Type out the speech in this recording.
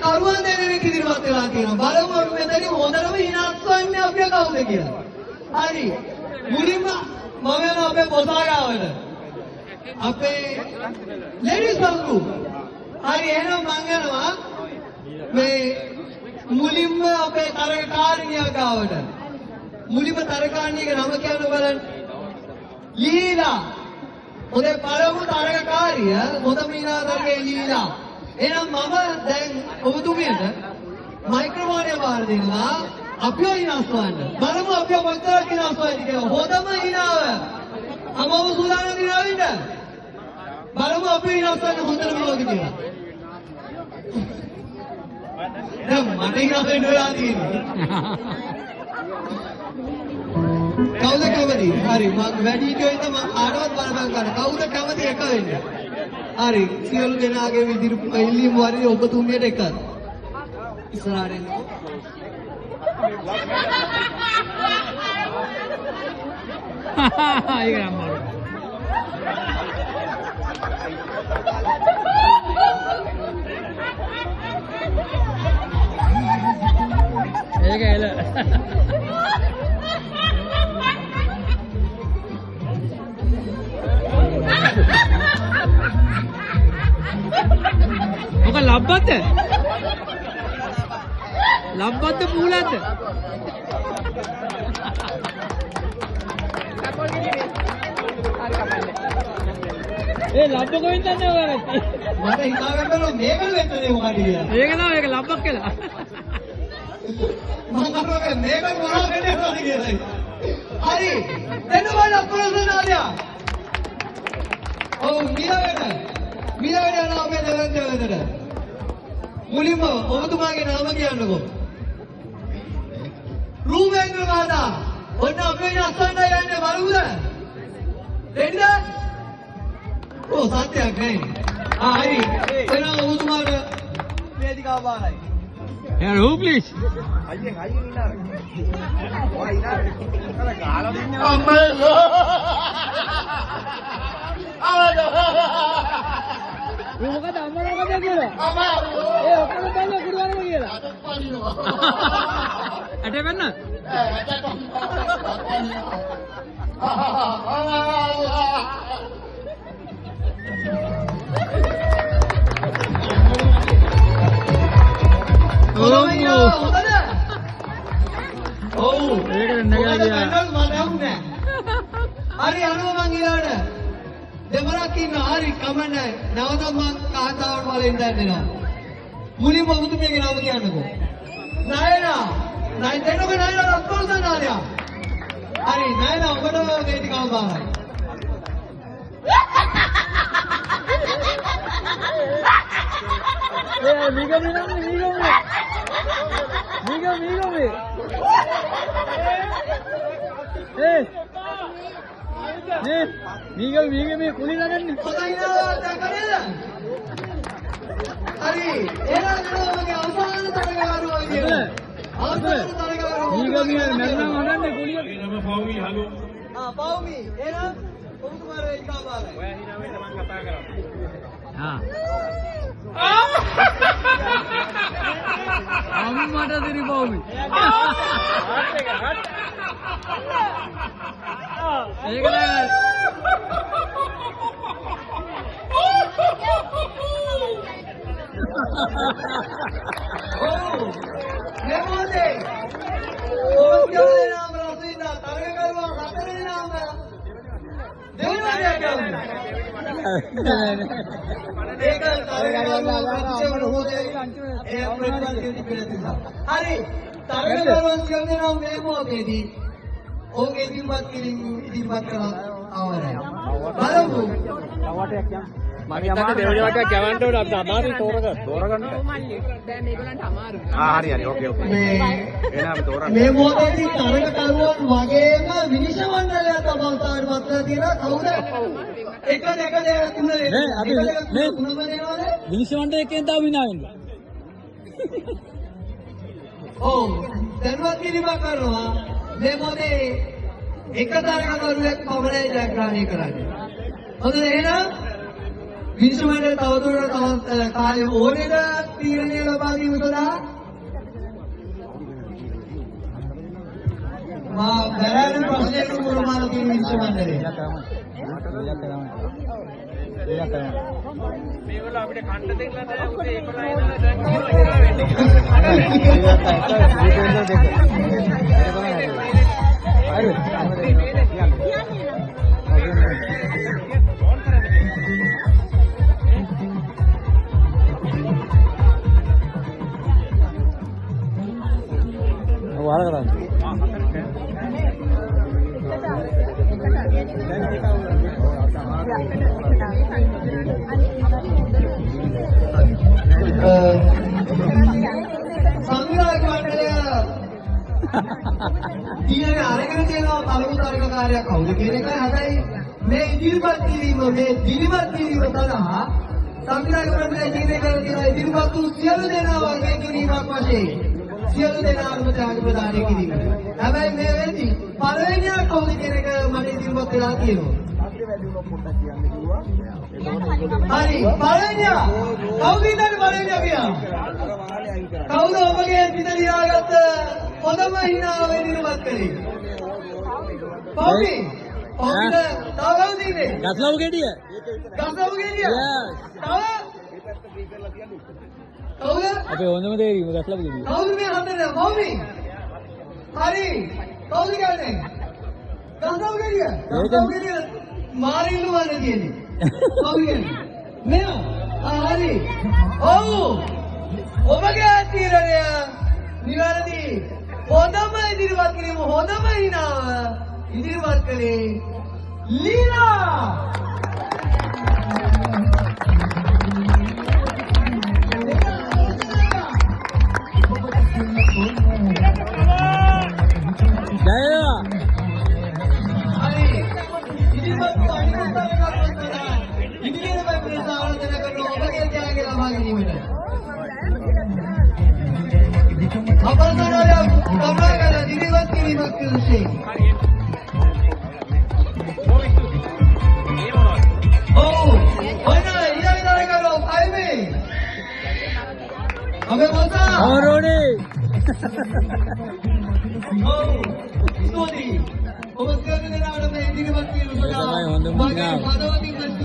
කරුවන් දෙනෙක් ඉදිරිපත් වෙලා තියෙනවා. බලමු අපි මෙතන හොඳටම හිනාස්වන්නේ අපි කවුද කියලා. හරි. මුලින්ම මම යනවා අපේ පොසාගාවට. අපේ ලේඩිස් බංකු. හරි එහෙනම් මම යනවා මේ මුලින්ම අපේ තරගකාරිනිය ගාවට. මුලින්ම තරගකාරිනියගේ නම කියන්න බලන්න. ලීලා. ඔතේ පළමු තරගකාරිය මොදම ඉනාදරගේ ලීලා. එහෙනම් මම දැන් ඔබතුමියට මයික්‍රොෆෝනය බාර දෙනවා. අපිව ඉනාස්වන්න. බලමු අපිව කොච්චර ඉනාස්වන්නද කියලා. හොඳම ඉනාව. අමම සූදානම් ඉනාවින්ද? බලමු අපිව ඉනාස්වන්න හොඳම ඉනාවද කියලා. දැන් මට ඉනාවෙන්න වෙලා තියෙන්නේ. කවුද කැමති? හරි මම වැඩි හිටියෝ ඉතින් මම ආඩවත් බලපං ගන්න. කවුද කැමති එක වෙන්න? හරි සියලු දෙනාගේ විදිහට ඉල්ලීම් වරින් ඔබතුමියට එකක්. ඉස්සරහට එන්නකෝ. ඒක නම් මාරු. ඒක එල. ඔක ලබ්බද්ද? ලබ්බද්ද පූලද්ද? ඒ ලබ්බ කොහෙන්ද යන්නේ ඔයාලට? මට හිතා ගන්න බැලුවා මේකල වෙන්නේ මොකක්ද කියලා. ඒක නෝ ඒක ලබ්බක් කියලා. මම කරන්නේ මේකල මොනවද වෙන්නේ කියලා. හරි. දෙන්න බලන්න අපරසනාලියා. ඔව් මීරවැඩ යනවා අපේ දෙවන්දවලට. මුලින්ම ඔබතුමාගේ නම කියන්නකෝ. රූපේන්ද්‍ර මහතා. ඔන්න අපේ අස්සන්න යන්නේ බලමුද? දෙන්න. ඔව් සත්‍යයක් නේ. හරි. එනවා ඔබතුමාට වේදිකාව බාරයි. Yeah, who please? අයියෙන් ඉන්නාර. ඔය ඉන්නාර. කල ගාලා දෙන්නේ. අම්මේ. මොකද අම්මා මොකද කියලා? අම්මා. ඒ ඔක්කොම දැල්ලා කුඩුවරම කියලා. ඇට වෙන්න? ඔව් ඒකට නැගලා ගියා. හරි අනුව මං ඊළාට දෙමරක් ඉන්න හරි කමන්නේ නැවත මං කාතාවට වලින් දැන්නවා. මුලින්ම ඔබතුමියගේ නම කියන්නකෝ. නයනා දෙන්නක නයනා රත්තරසනාලියා. හරි නයනා ඔබට වේදිකාව බාරයි. ඒ මීගම මේ කුලි නගන්නේ. හොඳයි නේද? හරි එහෙනම් මගේ අවසාන තරගාරුවා කියලා. අවසාන තරගාරුවා. මීගම මැරෙනවා හදන්නේ කුලිය. නම පවුමි හලෝ. පවුමි එහෙනම් ඔබතුමාට වේදිකාව බාරයි. ඔයා හිනා වෙන්න මම කතා කරා. හා. අම්මට දිරිපවුමි. ඒක නෑ. නෙමෝදේ. ඔබගේ නාම රසිනා තරගකරුවා හතරේ නාම දෙවියන්ගේ කියන්නේ. ඒක තරගකරුවා ප්‍රතිචාර හොදේ. ඒ ප්‍රතිචාර දෙවියන්ගේ. හරි. තරගකරුවන් කියන්නේ නම් මේ මොකේදී ඕකේ ඉදිරිපත් කරලා ආවරයි. බලමු. මම හිතන්නේ දෙවෙනි වටයක් යවන්න ඕන අපිට අමාරුයි තෝරගන්න. දැන් මේගොල්ලන්ට අමාරුයි. හරි ඕකේ. එහෙනම් තෝරන්න. මේ මොහොතේදී තරගකරුවන් වගේම විනිශ්චය මණ්ඩලය තමයි පත් කරලා තියෙනවා. කවුද? එක දෙක තුන නේ අපි මේ තුනම දෙනවනේ. විනිශ්චය මණ්ඩලයෙන් තාම විනා වෙනවා. ඔව් දැනුවත් කිරීමක් කරනවා. මේ මොහොතේ එක තරගකරුවෙක් පමණයි ජයග්‍රහණය කරන්නේ. හොඳද එහෙනම් විශ්වමණ්ඩල තවදුරටත් තවත් කාලය ඕනේද තීරණය ලබා දීම සඳහා මා බැලෑන ප්‍රශ්නයට මුරුමාන තියෙන විශ්වමණ්ඩලය මේවල අපිට කන්න දෙන්න නැහැ උදේ 11 ඉඳලා දැන් සංවිධායක මණ්ඩලය ඊළඟ අරගෙන තියෙනවා පළමු තරගකාරයා කවුද කියන එක. හැබැයි මේ ඉදිරිපත් කිරීම මේ දිලිමත් කිරීම සඳහා සංවිධායක මණ්ඩලය තීරණය කරලා තියෙනවා ඉදිරිපත් වූ සියලු දෙනා වර්ගය කිරීමක් වශයෙන් සියලු දෙනාම ත්‍යාග ප්‍රදානය කිරීම. හැබැයි මේ වෙද්දී පළවෙනියා කවුද කියන එක මට ඉදිරිපත් වෙලා තියෙනවා. හරි පළවෙනියා කවුද ඉතින් පළවෙනියා කියනවා. කවුද ඔබගේ පිට ලියාගත්ත හොඳම හිනාව ඉදිරිපත් කළේ? පොපි පොපිට තව කවුද ඉන්නේ? ගස්ලව් ගෙඩිය. ගස්ලව් ගෙඩිය. තව කවුද? අපේ හොඳම දෙයීම ගස්ලව් ගෙඩිය. කවුද මේ හතරේ? පොපි. හරි. කවුද කියන්නේ? ගස්ලව් ගෙඩිය. ගස්ලව් ගෙඩිය මාරිල්ල වන්න කියන්නේ. කවුද කියන්නේ? මෙයා. හරි. ඔව්. ඔබගේ තීරණය නිවැරදි. හොඳම ඉදිරිපත් කිරීම හොඳම හිනාව ඉදිරිපත් කළේ ලීලා. ජයවා. හරි. ඉදිරිපත් අනිත් තරගකාරයන්ට ඉදිරියට පැමිණ සාරාධන කරන ඔබගේ ත්‍යාගය ලබා ගැනීමට අපරාධය කරුණා කරලා ඉදිරිපත් කිරීමක් කළේ. ඔව් ඔන්න ඊළඟ තරගකාරෝ අයිමේ අපේ මොසා අවරෝනේ. ඔව් ස්තුතියි ඔබ සියලු දෙනාටම ඉදිරිපත් කිරීම තමයි හොඳම මගේ හිනාව. පදවතින්